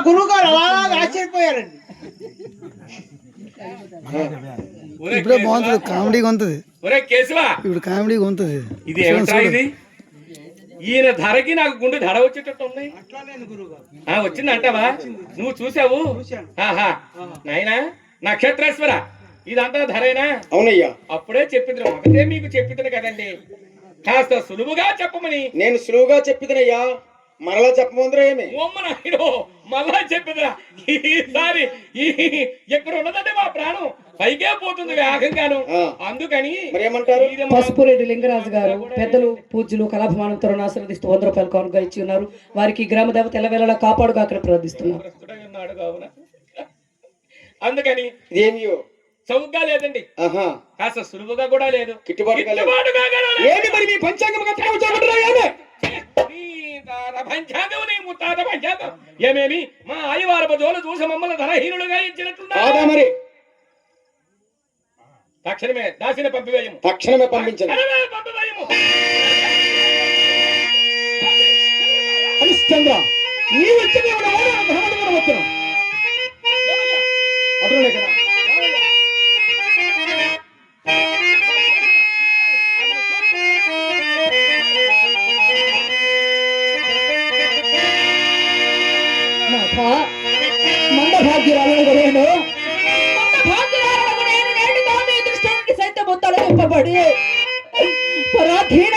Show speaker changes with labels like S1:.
S1: గురువు గారు అలాగా ఆశ్చర్యపోయారండి.
S2: ఇప్పుడే బాగుంటుంది, కామెడీగా ఉంటుంది.
S3: ఒరే కేశవ,
S2: ఇప్పుడు కామెడీగా ఉంటుంది.
S3: ఇది ఏమిట్రా ఇది? ఈయన ధరకి నాకు గుండె ధర వచ్చేటట్టు ఉన్నాయి. వచ్చింది అంటావా? నువ్వు చూసావు? ఆహా నాయనా నక్షత్రేశ్వర, ఇదంతా ధరేనా?
S4: అవునయ్యా.
S3: అప్పుడే చెప్పింది, ఒకటే మీకు చెప్పింది కదండి, కాస్త సులువుగా చెప్పమని.
S4: నేను సులువుగా చెప్పిదనయ్యా, మరలా చెప్పమందరా ఏమి?
S3: మళ్ళా చెప్పిదిరా. ఈసారి ఎక్కడ ఉన్నదంటే మా ప్రాణం పైకే పోతుంది వేగంగాను. అందుకని
S4: మరేమంటారు?
S5: పసుపురెడ్డి లింగరాజు గారు పెద్దలు పూజ్యులు కళాభిమానంతో ఆశీర్వదిస్తూ 100 రూపాయలు కానుక ఇచ్చి ఉన్నారు. వారికి గ్రామ దేవత ఎల్లవేళలా కాపాడుగా అక్కడ ప్రార్థిస్తున్నారు.
S3: అందుకని
S4: ఇదేమియో
S3: చౌకగా లేదండి, కాస్త సులువుగా కూడా లేదు.
S4: ఏంటి మరి మీ పంచాంగం
S3: పంచాంగం నీ ముత్తాత పంచాంగం ఏమేమి మా ఆదివారపు జోలు చూసి మమ్మల్ని ధనహీనులుగా ఇచ్చినట్టున్నా
S4: మరి
S3: తక్షణమే దాసిని పంపివేయము.
S4: తక్షణమే పంపించండి.
S3: పంపివేయము.
S4: హరిశ్చంద్ర, నీ వచ్చి అటులే కదా.
S5: మందభాగ్యురాలను నేను నేటితో మీ దృష్టి సైతం ముత్తలు నింపబడి పరాధీన